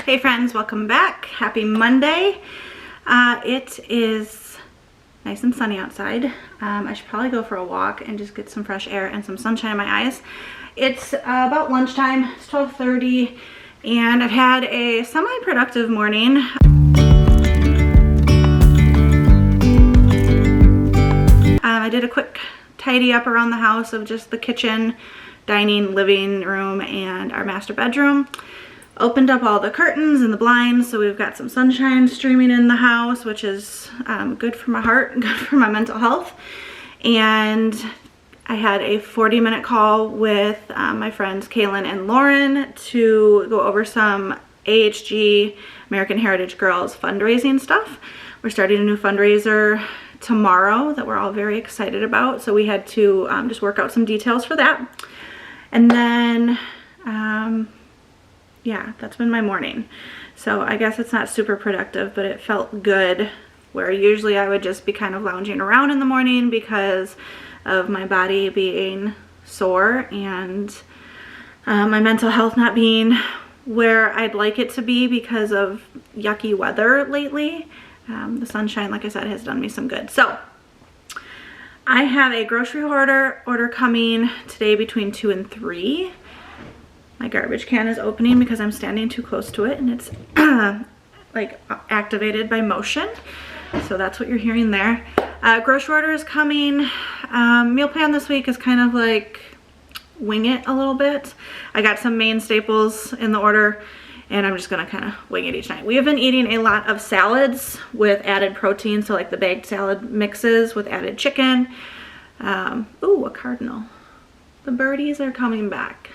Hey friends, welcome back. Happy Monday. It is nice and sunny outside. I should probably go for a walk and just get some fresh air and some sunshine in my eyes. It's about lunchtime. It's 12:30 and I've had a semi-productive morning. I did a quick tidy up around the house of just the kitchen, dining, living room, and our master bedroom. Opened up all the curtains and the blinds, so we've got some sunshine streaming in the house, which is good for my heart and good for my mental health. And I had a 40-minute call with my friends Kaylin and Lauren to go over some AHG, American Heritage Girls fundraising stuff. We're starting a new fundraiser tomorrow that we're all very excited about, so we had to just work out some details for that. And then yeah, that's been my morning. So I guess it's not super productive, but it felt good, where usually I would just be kind of lounging around in the morning because of my body being sore and my mental health not being where I'd like it to be because of yucky weather lately. The sunshine, like I said, has done me some good. So I have a grocery order coming today between 2 and 3. My garbage can is opening because I'm standing too close to it and it's like activated by motion. So that's what you're hearing there. Grocery order is coming. Meal plan this week is kind of like wing it a little bit. I got some main staples in the order and I'm just gonna kind of wing it each night. We have been eating a lot of salads with added protein. So like the bagged salad mixes with added chicken. Ooh, a cardinal. The birdies are coming back.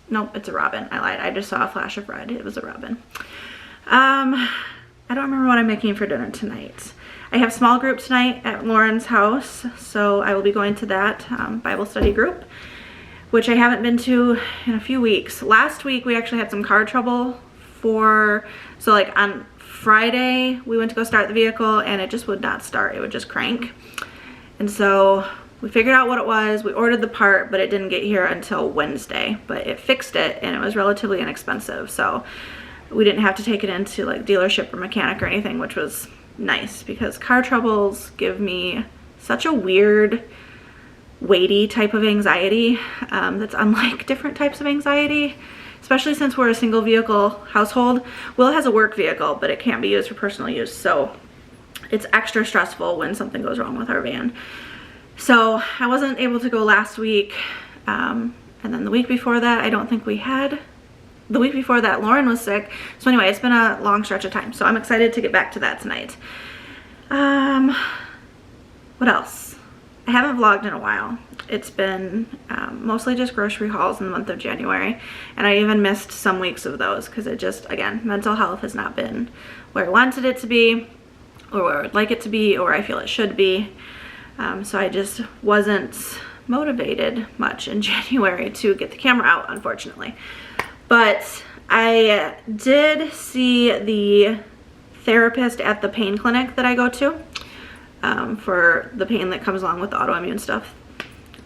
Nope, it's a robin. I lied. I just saw a flash of red. It was a robin. I don't remember what I'm making for dinner tonight. I have small group tonight at Lauren's house, so I will be going to that Bible study group, which I haven't been to in a few weeks. Last week we actually had some car trouble so like on Friday we went to go start the vehicle and it just would not start. It would just crank. And so we figured out what it was. We ordered the part, but it didn't get here until Wednesday, but it fixed it and it was relatively inexpensive. So we didn't have to take it into like dealership or mechanic or anything, which was nice because car troubles give me such a weird, weighty type of anxiety that's unlike different types of anxiety, especially since we're a single vehicle household. Will has a work vehicle, but it can't be used for personal use. So it's extra stressful when something goes wrong with our van. So I wasn't able to go last week, and then the week before that, I don't think we had. The week before that, Lauren was sick. So anyway, it's been a long stretch of time. So I'm excited to get back to that tonight. What else? I haven't vlogged in a while. It's been mostly just grocery hauls in the month of January. And I even missed some weeks of those because it just, again, mental health has not been where I wanted it to be or where I would like it to be or where I feel it should be. So I just wasn't motivated much in January to get the camera out, unfortunately. But I did see the therapist at the pain clinic that I go to for the pain that comes along with the autoimmune stuff.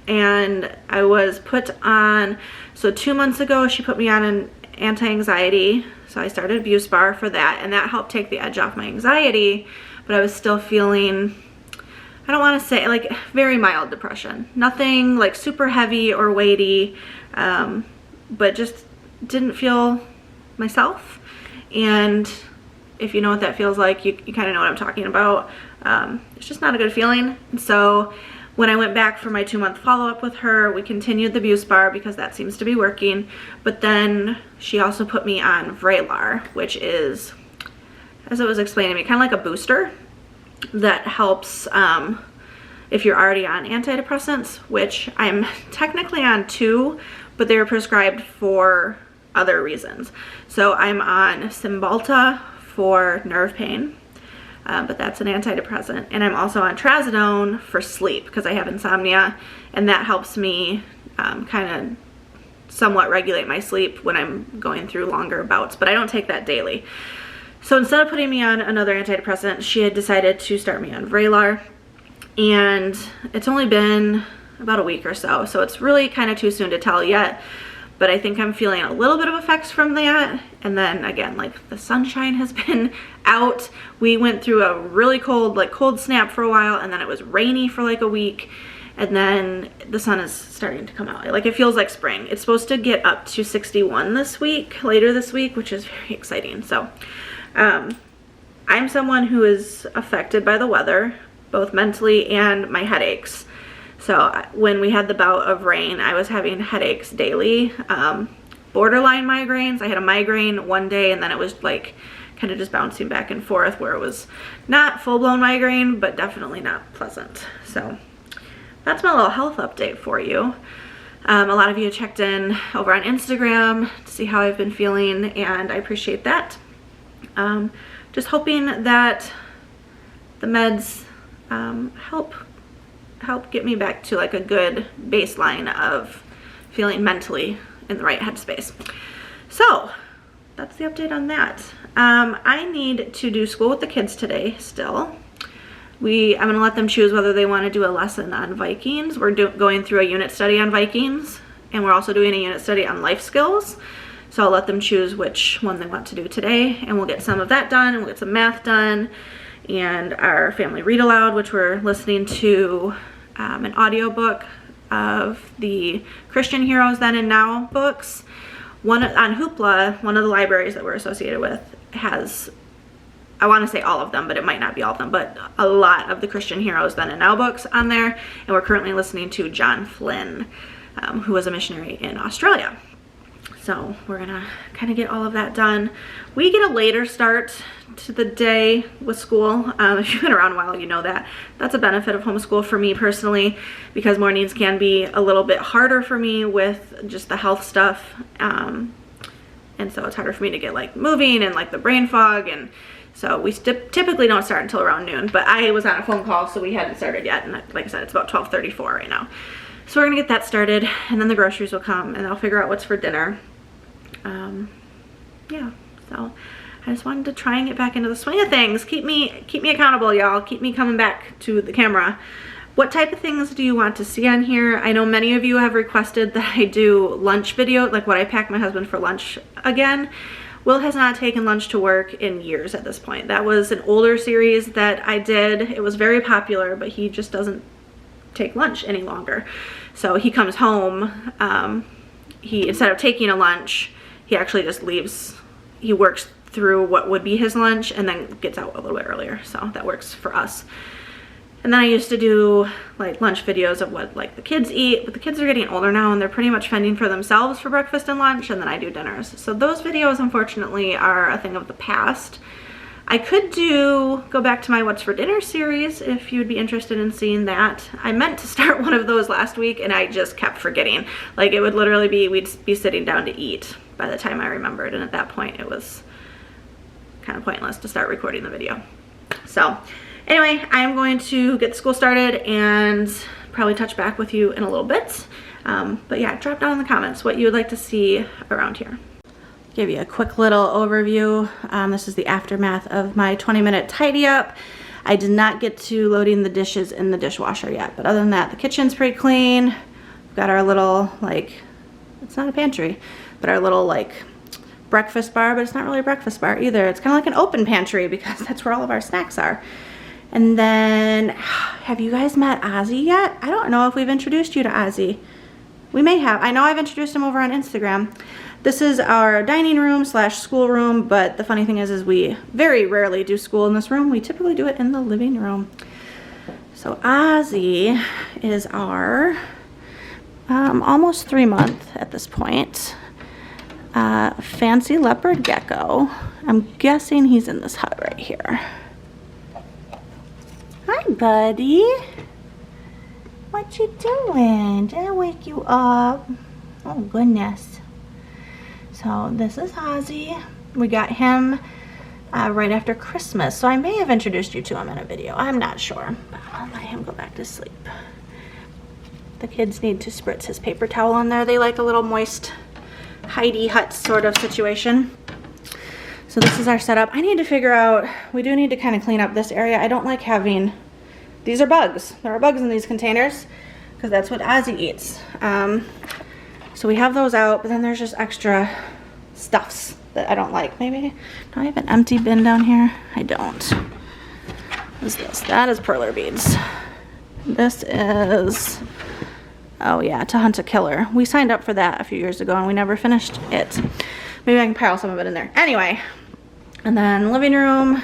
And I was put on, so 2 months ago, she put me on an anti-anxiety. So I started Buspar for that, and that helped take the edge off my anxiety, but I was still feeling, I don't want to say, like very mild depression. Nothing like super heavy or weighty, but just didn't feel myself. And if you know what that feels like, you kind of know what I'm talking about. It's just not a good feeling. And so when I went back for my 2-month follow-up with her, we continued the Buspar because that seems to be working. But then she also put me on Vraylar, which is, as it was explained to me, kind of like a booster that helps if you're already on antidepressants, which I'm technically on 2, but they're prescribed for other reasons. So I'm on Cymbalta for nerve pain, but that's an antidepressant. And I'm also on trazodone for sleep because I have insomnia, and that helps me kind of somewhat regulate my sleep when I'm going through longer bouts, but I don't take that daily. So instead of putting me on another antidepressant, she had decided to start me on Vraylar, and it's only been about a week or so, so it's really kind of too soon to tell yet. but I think I'm feeling a little bit of effects from that. And then again, like the sunshine has been out. We went through a really cold, like cold snap for a while, and then it was rainy for like a week. And then the sun is starting to come out. Like it feels like spring. It's supposed to get up to 61 this week, later this week, which is very exciting. So I'm someone who is affected by the weather, both mentally and my headaches. So when we had the bout of rain, I was having headaches daily, borderline migraines. I had a migraine one day, and then it was like kind of just bouncing back and forth, where it was not full-blown migraine, but definitely not pleasant. So that's my little health update for you. A lot of you checked in over on Instagram to see how I've been feeling, and I appreciate that. Just hoping that the meds help get me back to like a good baseline of feeling mentally in the right headspace. So that's the update on that. I need to do school with the kids today still. I'm going to let them choose whether they want to do a lesson on Vikings. We're going through a unit study on Vikings, and we're also doing a unit study on life skills. So I'll let them choose which one they want to do today, and we'll get some of that done, and we'll get some math done, and our family read aloud, which we're listening to an audiobook of the Christian Heroes Then and Now books. One on Hoopla, one of the libraries that we're associated with, has, I want to say all of them, but it might not be all of them, but a lot of the Christian Heroes Then and Now books on there. And we're currently listening to John Flynn, who was a missionary in Australia. So we're gonna kind of get all of that done. We get a later start to the day with school. If you've been around a while, you know that. That's a benefit of homeschool for me personally, because mornings can be a little bit harder for me with just the health stuff. And so it's harder for me to get like moving and like the brain fog, and so we typically don't start until around noon, but I was on a phone call, so we hadn't started yet, and like I said, it's about 12:34 right now. So we're gonna get that started, and then the groceries will come, and I'll figure out what's for dinner. Yeah, so I just wanted to try and get back into the swing of things. Keep me accountable, y'all. Keep me coming back to the camera. What type of things do you want to see on here? I know many of you have requested that I do lunch video, like what I pack my husband for lunch again. Will has not taken lunch to work in years at this point. That was an older series that I did. It was very popular, but he just doesn't take lunch any longer. So he comes home, instead of taking a lunch, he actually just leaves. He works through what would be his lunch and then gets out a little bit earlier. So that works for us. And then I used to do like lunch videos of what like the kids eat, but the kids are getting older now and they're pretty much fending for themselves for breakfast and lunch, and then I do dinners. So those videos unfortunately are a thing of the past. I could go back to my What's for Dinner series if you would be interested in seeing that. I meant to start one of those last week and I just kept forgetting. Like it would literally be, we'd be sitting down to eat by the time I remembered, and at that point it was kind of pointless to start recording the video. So anyway, I'm going to get school started and probably touch back with you in a little bit. But yeah, drop down in the comments what you would like to see around here. Give you a quick little overview. This is the aftermath of my 20-minute tidy up. I did not get to loading the dishes in the dishwasher yet, but other than that, the kitchen's pretty clean. We've got our little, like, it's not a pantry, but our little, like, breakfast bar, but it's not really a breakfast bar either. It's kind of like an open pantry because that's where all of our snacks are. And then, have you guys met Ozzy yet? I don't know if we've introduced you to Ozzy. We may have. I know I've introduced him over on Instagram. This is our dining room / school room, but the funny thing is we very rarely do school in this room. We typically do it in the living room. So Ozzy is our almost 3-month at this point fancy leopard gecko. I'm guessing he's in this hut right here. Hi, buddy. What you doing? Did I wake you up? Oh, goodness. So this is Ozzy. We got him right after Christmas. So I may have introduced you to him in a video. I'm not sure. But I'll let him go back to sleep. The kids need to spritz his paper towel in there. They like a little moist Heidi hut sort of situation. So this is our setup. I need to figure out, we do need to kind of clean up this area. I don't like having, these are bugs. There are bugs in these containers because that's what Ozzy eats. So we have those out, but then there's just extra stuffs that I don't like. Maybe, do I have an empty bin down here? I don't. What is this? That is perler beads. This is, oh yeah, To Hunt a Killer. We signed up for that a few years ago and we never finished it. Maybe I can pile some of it in there. Anyway, and then living room,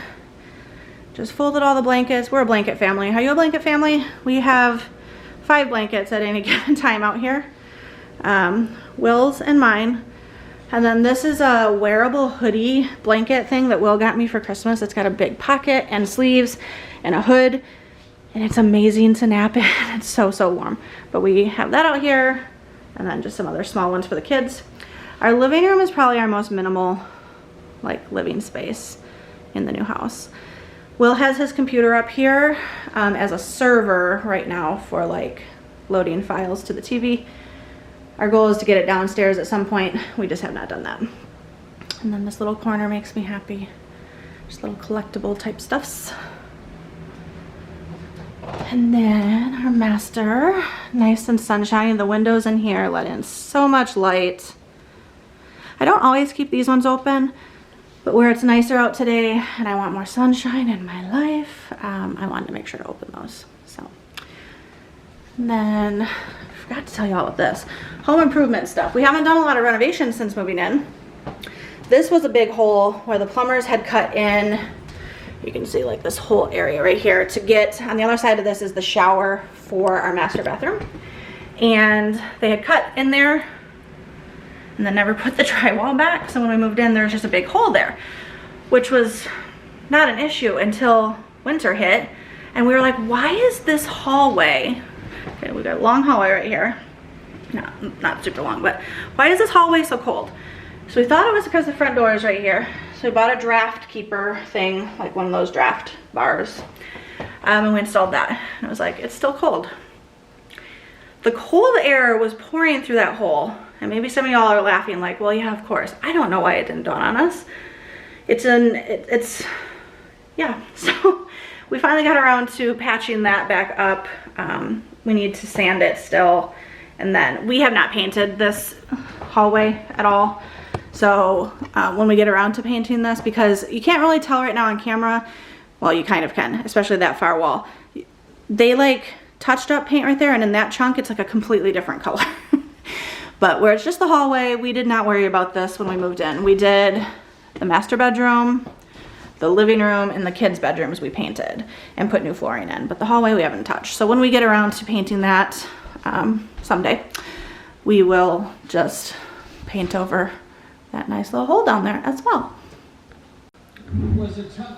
just folded all the blankets. We're a blanket family. Are you a blanket family? We have 5 blankets at any given time out here. Will's and mine. And then this is a wearable hoodie blanket thing that Will got me for Christmas. It's got a big pocket and sleeves and a hood. And it's amazing to nap in. It's so, so warm. But we have that out here. And then just some other small ones for the kids. Our living room is probably our most minimal, like, living space in the new house. Will has his computer up here as a server right now for like loading files to the TV. Our goal is to get it downstairs at some point. We just have not done that. And then this little corner makes me happy. Just little collectible type stuffs. And then our master, nice and sunshiny. The windows in here let in so much light. I don't always keep these ones open, but where it's nicer out today and I want more sunshine in my life, I wanted to make sure to open those. So, and then I forgot to tell you all of this. Home improvement stuff. We haven't done a lot of renovations since moving in. This was a big hole where the plumbers had cut in. You can see like this whole area right here to get, on the other side of this is the shower for our master bathroom. And they had cut in there and then never put the drywall back. So when we moved in, there was just a big hole there, which was not an issue until winter hit. And we were like, why is this hallway, okay, we got a long hallway right here. No, not super long, but why is this hallway so cold? So we thought it was because the front door is right here. So we bought a draft keeper thing, like one of those draft bars. And we installed that. And it was like, it's still cold. The cold air was pouring through that hole. And maybe some of y'all are laughing like, well, yeah, of course. I don't know why it didn't dawn on us. Yeah. So we finally got around to patching that back up. We need to sand it still. And then we have not painted this hallway at all. So when we get around to painting this, because you can't really tell right now on camera, well, you kind of can, especially that far wall. They like touched up paint right there, and in that chunk, it's like a completely different color. But where it's just the hallway, we did not worry about this when we moved in. We did the master bedroom, the living room, and the kids' bedrooms we painted and put new flooring in. But the hallway we haven't touched. So when we get around to painting that someday, we will just paint over that nice little hole down there as well.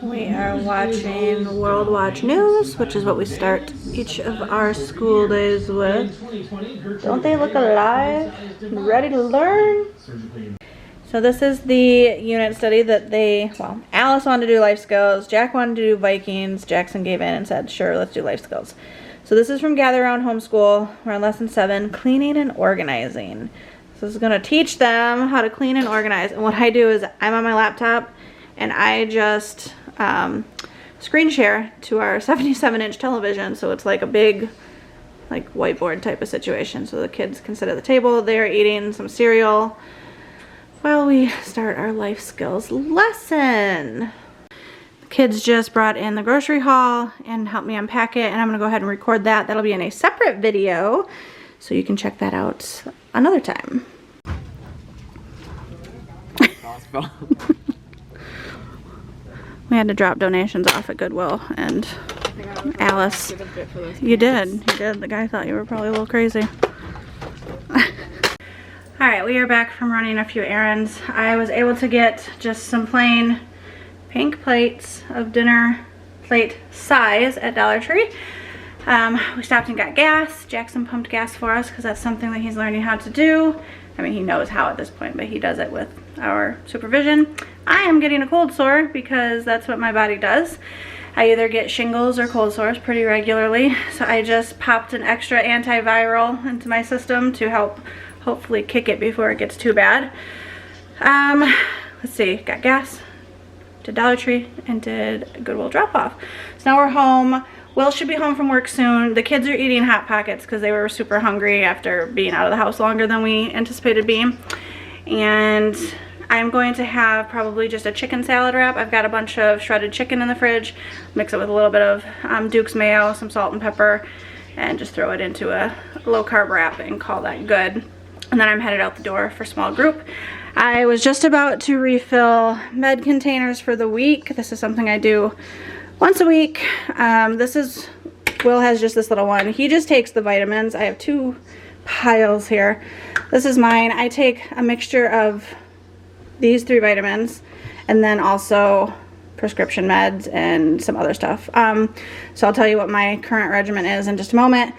We are watching World Watch News, which is what we start each of our school days with. Don't they look alive? Ready to learn? So this is the unit study that Alice wanted to do life skills, Jack wanted to do Vikings, Jackson gave in and said, sure, let's do life skills. So this is from Gather Around Homeschool. We're on lesson 7, cleaning and organizing. So this is going to teach them how to clean and organize. And what I do is I'm on my laptop and I just screen share to our 77-inch television. So it's like a big like whiteboard type of situation. So the kids can sit at the table, they're eating some cereal while we start our life skills lesson. The kids just brought in the grocery haul and helped me unpack it, and I'm gonna go ahead and record that. That'll be in a separate video, so you can check that out another time. We had to drop donations off at Goodwill, and Alice, you did. The guy thought you were probably a little crazy. Alright, we are back from running a few errands. I was able to get just some plain pink plates of dinner plate size at Dollar Tree. We stopped and got gas. Jackson pumped gas for us because that's something that he's learning how to do. I mean, he knows how at this point, but he does it with our supervision. I am getting a cold sore because that's what my body does. I either get shingles or cold sores pretty regularly, so I just popped an extra antiviral into my system to help hopefully kick it before it gets too bad. Let's see, got gas, did Dollar Tree, and did Goodwill drop off. So now we're home. Will should be home from work soon. The kids are eating Hot Pockets because they were super hungry after being out of the house longer than we anticipated being. And I'm going to have probably just a chicken salad wrap. I've got a bunch of shredded chicken in the fridge. Mix it with a little bit of Duke's mayo, some salt and pepper, and just throw it into a low carb wrap and call that good. And then I'm headed out the door for small group. I was just about to refill med containers for the week. This is something I do once a week. Will has just this little one. He just takes the vitamins. I have 2 piles here. This is mine. I take a mixture of these 3 vitamins and then also prescription meds and some other stuff. So I'll tell you what my current regimen is in just a moment.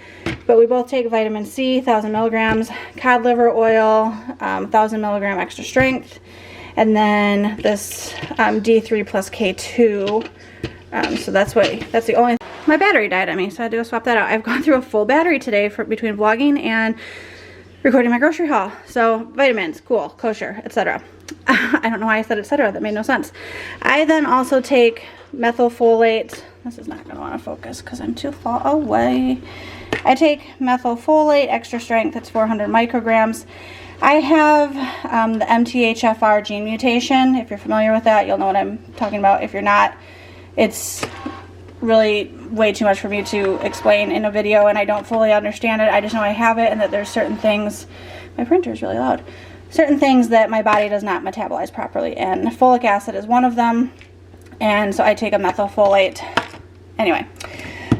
But we both take vitamin C, 1,000 milligrams, cod liver oil, 1,000 milligram extra strength, and then this D3 plus K2. So that's the only. My battery died on me, so I had to go swap that out. I've gone through a full battery today between vlogging and recording my grocery haul. So vitamins, cool, kosher, etc. I don't know why I said etc. That made no sense. I then also take methylfolate. This is not going to want to focus because I'm too far away. I take methylfolate extra strength. It's 400 micrograms. I have the MTHFR gene mutation. If you're familiar with that, you'll know what I'm talking about. If you're not, it's really way too much for me to explain in a video, and I don't fully understand it. I just know I have it and that there's certain things. My printer is really loud. Certain things that my body does not metabolize properly, and folic acid is one of them. And so I take a methylfolate. Anyway,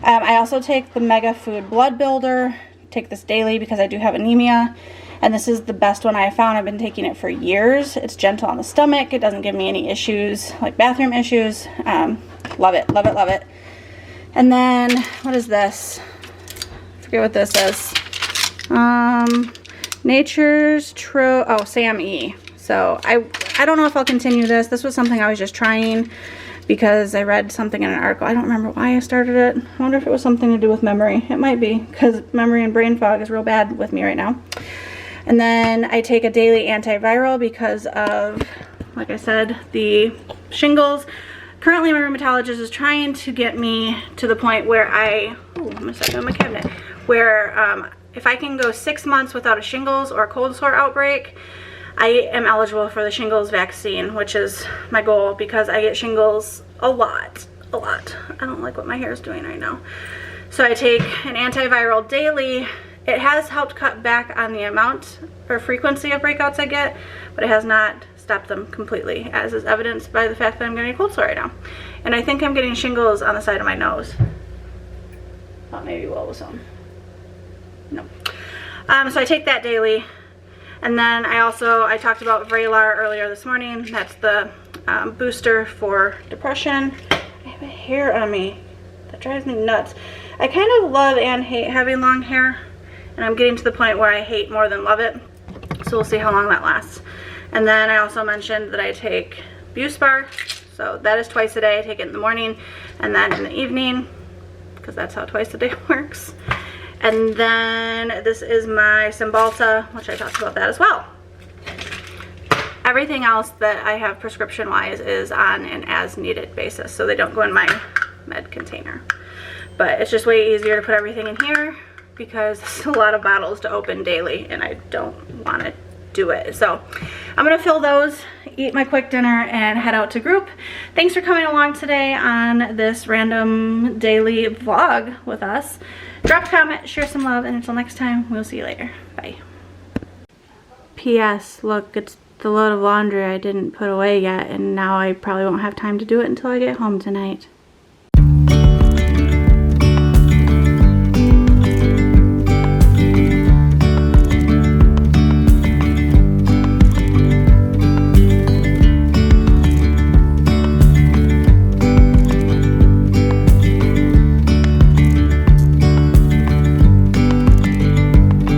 I also take the Mega Food Blood Builder. Take this daily because I do have anemia, and this is the best one I have found. I've been taking it for years. It's gentle on the stomach. It doesn't give me any issues like bathroom issues. Love it, love it, love it. And then what is this? I forget what this is. Nature's SAHM. So I don't know if I'll continue this. This was something I was just trying because I read something in an article. I don't remember why I started it. I wonder if it was something to do with memory. It might be, because memory and brain fog is real bad with me right now. And then I take a daily antiviral because of, like I said, the shingles. Currently my rheumatologist is trying to get me to the point where I'm gonna set it in my cabinet, where if I can go 6 months without a shingles or a cold sore outbreak, I am eligible for the shingles vaccine, which is my goal because I get shingles a lot. I don't like what my hair is doing right now. So I take an antiviral daily. It has helped cut back on the amount or frequency of breakouts I get, but it has not stopped them completely, as is evidenced by the fact that I'm getting a cold sore right now. And I think I'm getting shingles on the side of my nose. Thought maybe Will was on. No. So I take that daily. And then I talked about Vraylar earlier this morning. That's the booster for depression. I have a hair on me. That drives me nuts. I kind of love and hate having long hair. And I'm getting to the point where I hate more than love it. So we'll see how long that lasts. And then I also mentioned that I take Buspar. So that is twice a day. I take it in the morning and then in the evening, because that's how twice a day works. And then this is my Cymbalta, which I talked about that as well. Everything else that I have prescription-wise is on an as-needed basis, so they don't go in my med container. But it's just way easier to put everything in here because it's a lot of bottles to open daily, and I don't want to do it. So I'm going to fill those, eat my quick dinner, and head out to group. Thanks for coming along today on this random daily vlog with us. Drop a comment, share some love, and until next time, we'll see you later. Bye. P.S. Look, it's the load of laundry I didn't put away yet, and now I probably won't have time to do it until I get home tonight.